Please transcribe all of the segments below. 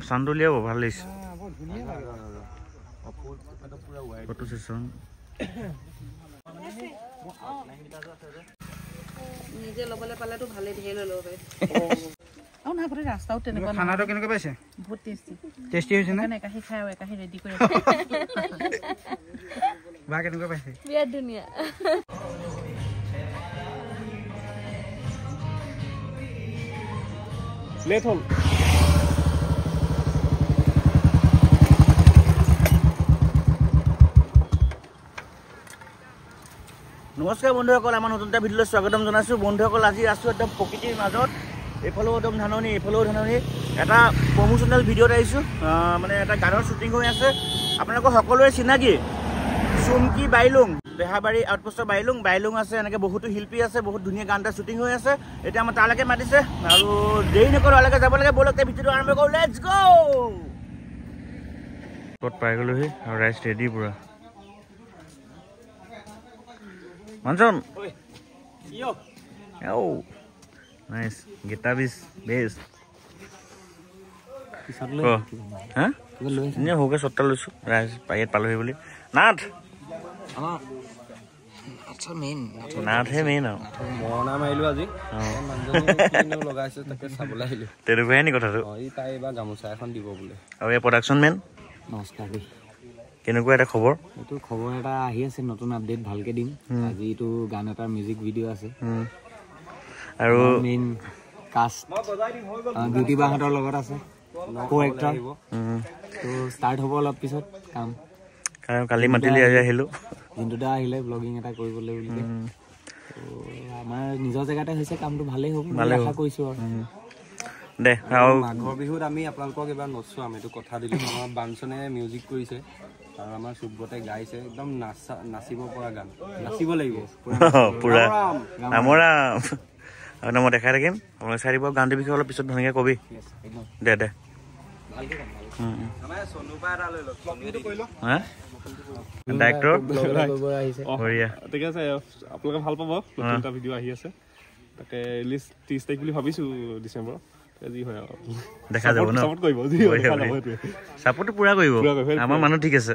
চান্দুলিয়া ভাল লাগিছে photo session নিজে লবলে পালেতো ভালে ঢেৰ লৈ লব আৰু না পুৰা ৰাস্তাও তেনেকুৱা খানাটো কেনেকৈ পাইছে বহুত টেষ্টি টেষ্টি হৈছে না একাহি খাই আৰু একাহি ৰেডি কৰি বা কেনেকৈ পাইছে বিৰাট ধুনীয়া লেট হল নমস্কাৰ বন্ধুসকল আমাৰ নতুন এটা ভিডিঅ'লৈ স্বাগতম জনাইছোঁ বন্ধুসকল আজি আছোঁ একদম প্ৰকৃতিৰ মাজত এইফালেও একদম ধাননি এইফালেও ধাননি এটা প্ৰমোচনেল ভিডিঅ'ত আহিছোঁ মানে এটা গানৰ শ্বুটিং হৈ আছে আপোনালোকৰ সকলোৰে চিনাকি চুমকি বাইলুং বেহাবাৰী আউটপোষ্টৰ বাইলুং আছে এনেকৈ বহুতো শিল্পী আছে বহুত ধুনীয়া গান এটা শ্বুটিং হৈ আছে এতিয়া আমাৰ তালৈকে মাতিছে আৰু দেৰি নকৰোঁ তালৈকে যাব লাগে ব'লক ভিডিঅ'টো আৰম্ভ কৰোঁ লেটছ গো ক'ত পাই গ'লোহি আৰু ৰাইজ ৰেডি পুৰা Manson. Yo. Oh. Nice. Guitar is bass. Oh. Huh? Ini hoga sotta lusu. Rais payet palu he boli. Nath. Ama. Acha main. Nath he main now. Mona mailu aji. Manjoni kino lagaise take sabola hilu. Teru kohe ni kotha tu. Oi tai ba gamusa ekhon dibo bole. Aru e production man. Namaskar bhi. কেনেকুৱা এটা খবৰ এটো খবৰ এটা আহি আছে নতুন update ভালকে দিম আজি এটো গান এটা মিউজিক ভিডিও আছে আৰু মেইন কাষ্ট বিউটি বাহাতৰ লগত আছে কো এক্টৰ তো ষ্টাৰ্ট হ'ব অলপ পিছত কাম কালি মাতিলি আহিলো জিন্দুদা আহিলে ব্লগিং এটা কৰিবলৈ বুলি তো আমাৰ নিজৰ জেগাতে হৈছে কামটো ভালেই হ'ব আশা কৰিছো আৰু দে আৰু মাঘৰ বিহুত আমি আপোনালোকক এবাৰ নচো আমি এটো কথা দিলো আমাৰ বানচনে মিউজিক কৰিছে আৰু আমাৰ সুব্বতে গাইছে একদম নাচিব পৰা গান নাচিব লাগিব পুৰা আমৰাম আৰু মই দেখাই থাকিম আপোনালোকে চাৰিব গানটোৰ বিষয়ে অলপ পিছত ধুনীয়াকৈ কবি দে ভালকে আমাৰ সোনুপা এটা লৈ লওক সোনুটো কৈ লওক হা ডাইৰেক্টৰ আহিছে বঢ়িয়া ঠিক আছে আপোনালোকে ভাল পাব নতুন এটা ভিডিঅ' আহি আছে তাকে ৰিলিজ 30 তাৰিখ বুলি ভাবিছোঁ ডিচেম্বৰ আজি হয় দেখা যাব ন সাপোৰ্ট কৰিব জি সাপোৰ্টটো পুৰা কৰিব আমাৰ মানুহ ঠিক আছে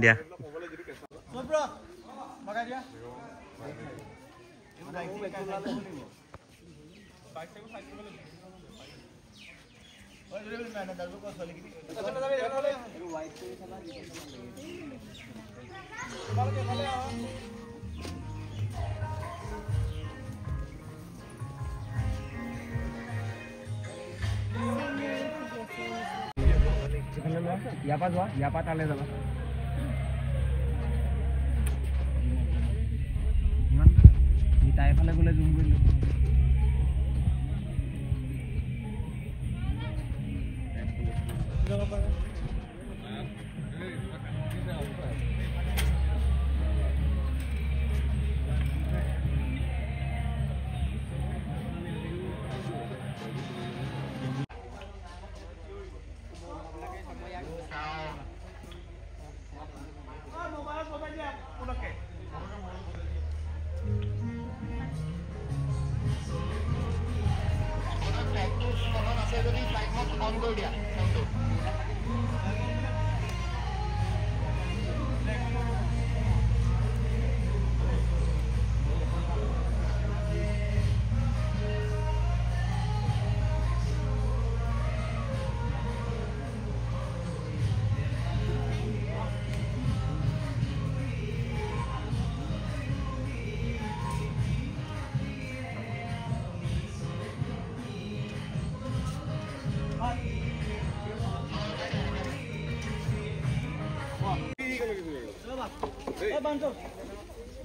দিয়া ইয়াপা যোৱা ইয়াপা তালে যাবা তাই ফালে গ'লে জুম কৰিলো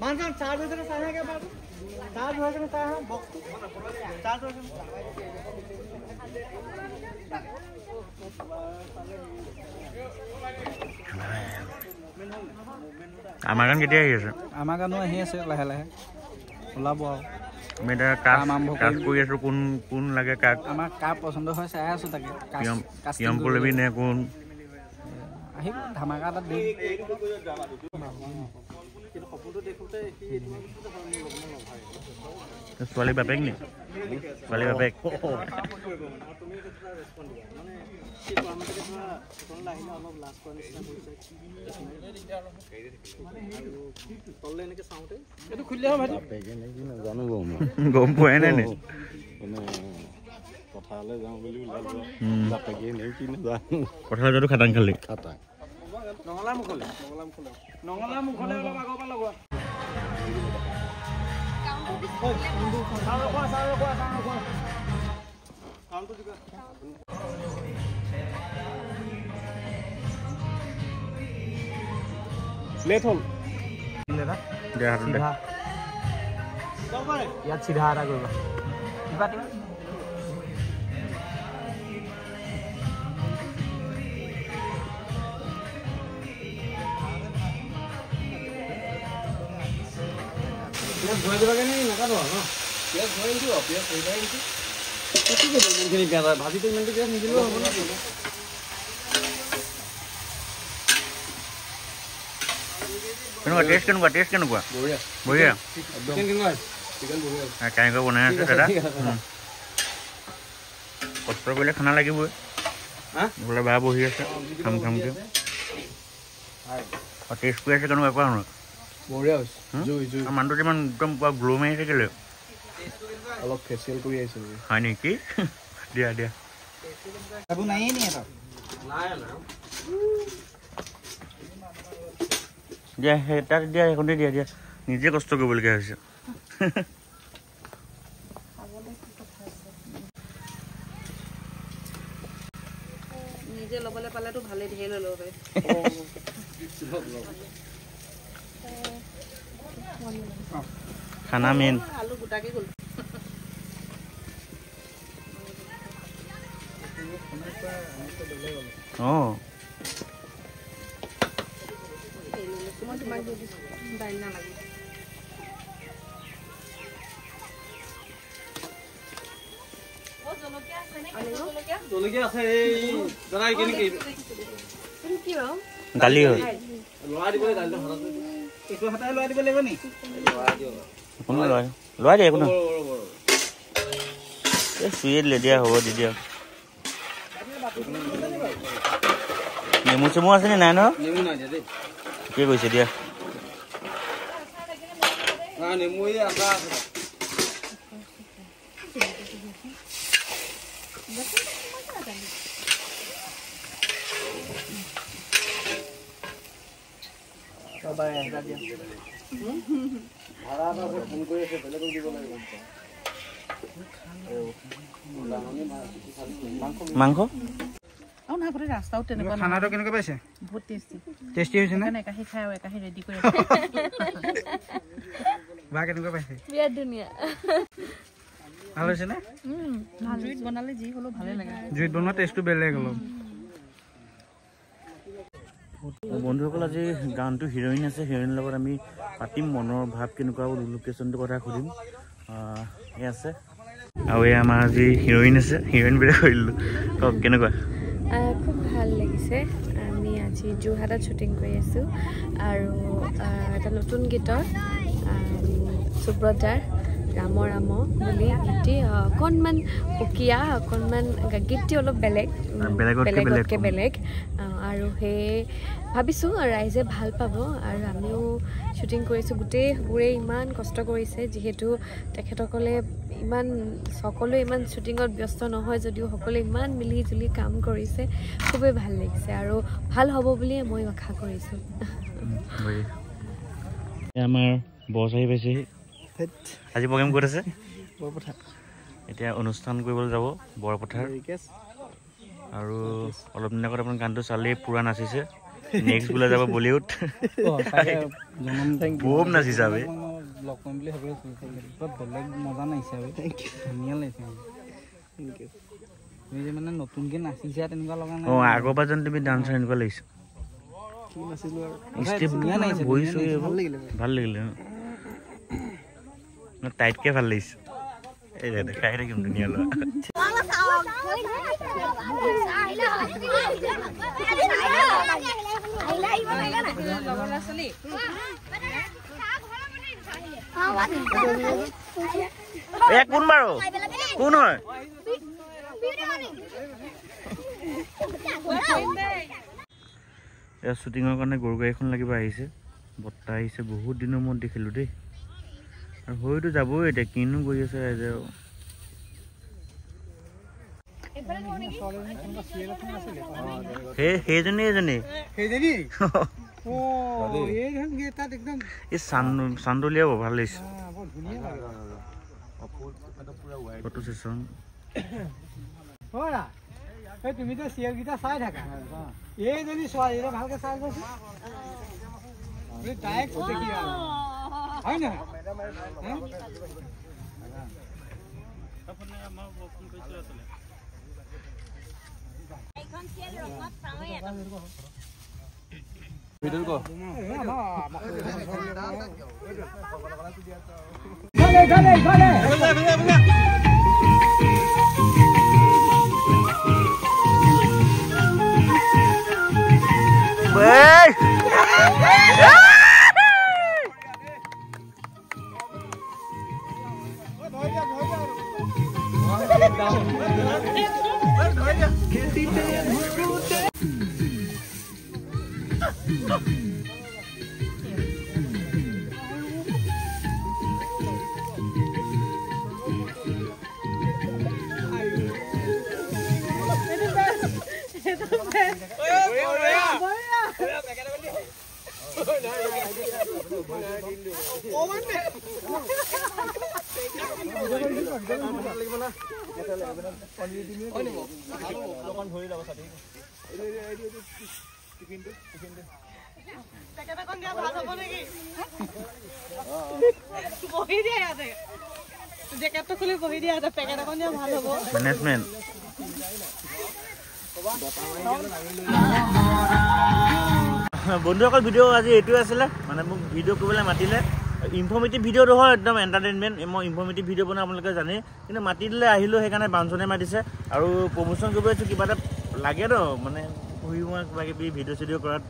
मानसन चार्ज होते ना साया क्या बात चार्ज होते ना साया बॉक्स चार्ज होते আমাৰ গান কেতিয়া আহি আছে আমাৰ গানো আহি আছে লাহে লাহে ওলাব আৰু আমি এটা কাজ কৰি আছোঁ কোন লাগে কাক আমাৰ কাপ পচন্দ হয় চাই আছোঁ তাকে পিয়ম পলবি নে কোন আহিব ধামাকা এটা দিম ছোৱালী বাপেক নি ছোৱালী বাপেক গম পোৱাই নাই নি পথাৰলৈ যাওঁ বুলি বাপেকে নে কি নাজানো পথাৰত যোৱাটো খাটাং খালি নঙলা মুখলে অলপ আগৰ পৰা লগোৱা লেট হ'ল ইয়াত চিধা এটা কৰিবা কিবা ভাজি ইমানটো নিদিলেও হ'ব ন কেনেকুৱা টেষ্ট কেনেকুৱা বঢ়িয়া কেনেকৈ বনাই আছে দাদা কষ্ট কৰিলে খানা লাগিবই বোলে বেয়া বহি আছে খাম খামকৈ টেষ্ট কৰি আছে কেনেকুৱা কোৱা নহয় মানুহটো যিমান একদম পুৰা গ্ল' মাৰি থাকিলে অলপ ফেচিয়েল কৰি আহিছোঁ হয় নেকি দিয়া দিয়া দিয়া সেই তাত দিয়া সেইখনতে দিয়া দিয়া নিজে কষ্ট কৰিবলগীয়া হৈছে নিজে ল'বলৈ পালেতো ভালেই ধেৰ লৈ ল'ব খানা মেইন আলু গোটাকে গ'ল অঁ মই তোমাক দি দিছোঁ দাইল নালাগে জলকীয়া আছে এই দাদা এইখিনি কি বাৰু দালি হয় লৰাই দিবলৈ দাইলটো এইটো হাতাই লৰাই দিব লাগিব নি কোনো লৰাই দিয়ে কোনো এই চুইয়ে দিলে দিয়া হ'ব দি দিয়া নেমু চেমু আছে নে নাই ন নেমু নাই দিয়া দেই কি কৈছে দিয়া নেমু এই আদা আছে মাংস আৰু নাই গোটেই ৰাস্তাও তেনেকুৱা খানাটো কেনেকুৱা পাইছে বহুত টেষ্টি টেষ্টি হৈছে নে একাহি খাই আৰু একাহি ৰেডি কৰি বা কেনেকুৱা পাইছে বিৰাট ধুনীয়া ভাল হৈছে নে জুইত বনালে যি হ'লেও ভালে লাগে জুইত বনোৱা টেষ্টটো বেলেগ অলপ বন্ধুসকল আজি গানটো হিৰইন আছে হিৰইনৰ লগত আমি পাতিম মনৰ ভাৱ কেনেকুৱা লোকেশ্যনটোৰ কথা সুধিম এই আছে আৰু এই আমাৰ আজি হিৰইন আছে হিৰইন বুলি কৰিলোঁ কওক কেনেকুৱা খুব ভাল লাগিছে আমি আজি যোৰহাটত শ্বুটিং কৰি আছোঁ আৰু এটা নতুন গীতৰ সুব্ৰতাৰ ৰাম ৰাম বুলি গীতটি অকণমান সুকীয়া অকণমান গীতটি অলপ বেলেগতকৈ বেলেগ আৰু সেই ভাবিছোঁ ৰাইজে ভাল পাব আৰু আমিও শ্বুটিং কৰিছোঁ গোটেইবোৰে ইমান কষ্ট কৰিছে যিহেতু তেখেতসকলে ইমান সকলোৱে ইমান শ্বুটিঙত ব্যস্ত নহয় যদিও সকলোৱে ইমান মিলি জুলি কাম কৰিছে খুবেই ভাল লাগিছে আৰু ভাল হ'ব বুলিয়ে মই আশা কৰিছোঁ আমাৰ বছ আহি পাইছেহি আজি প্ৰগ্ৰেম ক'ত আছে বৰপথাৰ এতিয়া অনুষ্ঠান কৰিবলৈ যাব বৰপথাৰ আৰু অলপ দিন আগত আপোনাৰ গানটো চালেই পূৰা নাচিছে নেক্সট বোলে যাব বলিউড খুব নাচিছে আবে লগ কৰিম বুলি ভাবি আছোঁ বেলেগ মজা নাহিছে ধুনীয়া লাগিছে তুমি যে মানে নতুনকৈ নাচিছা তেনেকুৱা লগা নাই অঁ আগৰ পৰা যেন তুমি ডান্সাৰ এনেকুৱা লাগিছে ভাল লাগিলে টাইটকৈ ভাল লাগিছে এই দেখাই থাকিম ধুনীয়া ল'ৰা কোন বাৰু কোন হয় শ্বুটিঙৰ কাৰণে গৰু গাড়ীখন লাগিব আহিছে বৰ্তা আহিছে বহুত দিনৰ মূৰত দেখিলোঁ দেই আৰু হয়তো যাবই এতিয়া কিনো কৰি আছে ৰাইজে সেইজনী চান্দলীয়া ভাল লাগিছে ফটো চেচন তুমিতো চিৰিয়েলকেইটা চাই থাকা এইজনী ছোৱালী ভালকে চাই গৈছো তাইক দেখি হয় নহয় জেকেটটো খুলি বহি দিয়া পেকেট এখন দিয়া ভাল হ'ব মেনেজমেণ্ট বন্ধুসকল ভিডিঅ' আজি এইটোৱে আছিলে মানে মোক ভিডিঅ' কৰিবলৈ মাতিলে ইনফৰ্মেটিভ ভিডিঅ' নহয় একদম এণ্টাৰটেইনমেণ্ট মই ইনফৰ্মেটিভ ভিডিঅ' বনাওঁ আপোনালোকে জানে কিন্তু মাতি দিলে আহিলোঁ সেইকাৰণে বাঞ্চনে মাতিছে আৰু প্ৰমোশ্যন কৰিব আহিছোঁ কিবা এটা লাগে ন মানে পঢ়ি মই কিবা কিবি ভিডিঅ' চিডিঅ' কৰাত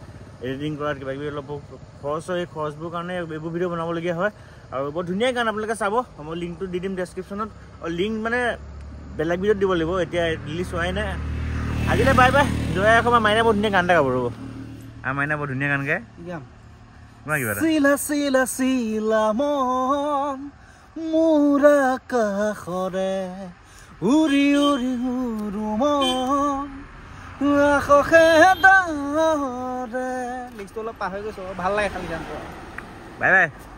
এডিটিং কৰাত কিবা কিবি অলপ খৰচ হয় এই খৰচবোৰ কাৰণে এইবোৰ ভিডিঅ' বনাবলগীয়া হয় আৰু বৰ ধুনীয়া গান আপোনালোকে চাব মই লিংকটো দি দিম ডেছক্ৰিপশ্যনত আৰু লিংক মানে বেলেগ ভিডিঅ'ত দিব লাগিব এতিয়া ৰিলিজ হোৱাই নাই আজিলৈ বাই বাই জয়া এসময় মাইনা বৰ ধুনীয়া গান এটা গাব ৰ'ব আৰু মাইনা বৰ ধুনীয়া গান গায় চিলা চিলা চিলা মন মোৰ আকাশৰে উৰি উৰি উৰু মন আকাশে ডাঙৰে লিষ্টটো অলপ পাহৰি গৈছোঁ ভাল লাগে খালি গানটো বাই বাই